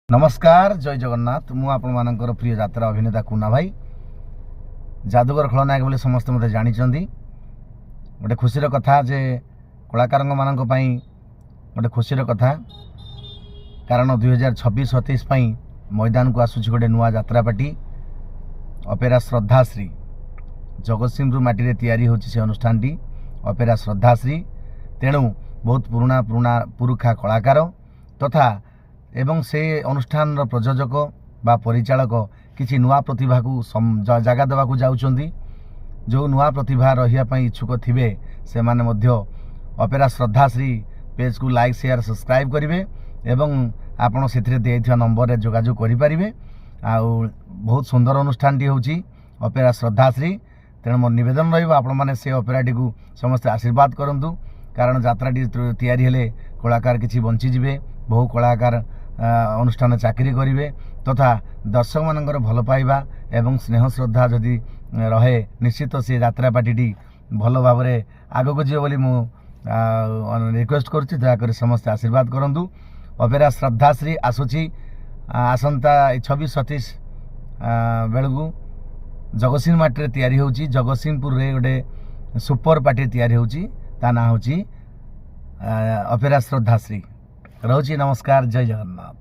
नमस्कार जय जगन्नाथ मु आपण मानकर प्रिय यात्रा अभिनेता कुना भाई जादूगर खलनायक बोले समस्त मत जानी गोटे खुशीर कथा जे कलाकार मान गोटे खुशीर कथा कारण 2026-27 मैदान को आसूची गोटे नुआ यात्रा पार्टी अपेरा श्रद्धाश्री जगतसिंहपुर माटी तैयारी होची से अनुष्ठान टी अपेरा श्रद्धाश्री तेणु बहुत पुराना पुराना पुरुखा कलाकार तथा एवं से अनुष्ठान प्रयोजक बा परिचालक किसी नुआ प्रतिभा को जगह देवा जाउछंदी जो नुआ प्रतिभा रहिया इच्छुक थिबे से माने मध्य अपेरा श्रद्धाश्री पेज को लाइक शेयर सब्सक्राइब करेंगे एवं आपण से देइथिया नंबर रे जोगाजोग करि परिबे। आ बहुत सुंदर अनुष्ठान टी होची अपेरा श्रद्धाश्री तेणु मोर निवेदन रहिबा आपण माने से अपेराटी को समस्त आशीर्वाद करंतु कारण यात्राटी तैयारी हेले कलाकार किछि बंची जिवे बहु कलाकार अनुष्ठान चाकरी करेंगे तथा दर्शक मानकर भल पाइबा एवं स्नेह श्रद्धा जदि रहे निश्चित से यात्रा पार्टी भल भाव में आगक जीव बोली मु रिक्वेस्ट करुच्ची दयाकोरी समस्त आशीर्वाद करंतु। अपेरा श्रद्धाश्री आसूची आसंता 26-27 बेलू जगतसिंह माटी तैयारी होची जगतसिंहपुर रे गोटे सुपर पार्टी तैयारी होची ता ना होची अपेरा श्रद्धाश्री। रोची नमस्कार जय जगन्नाथ।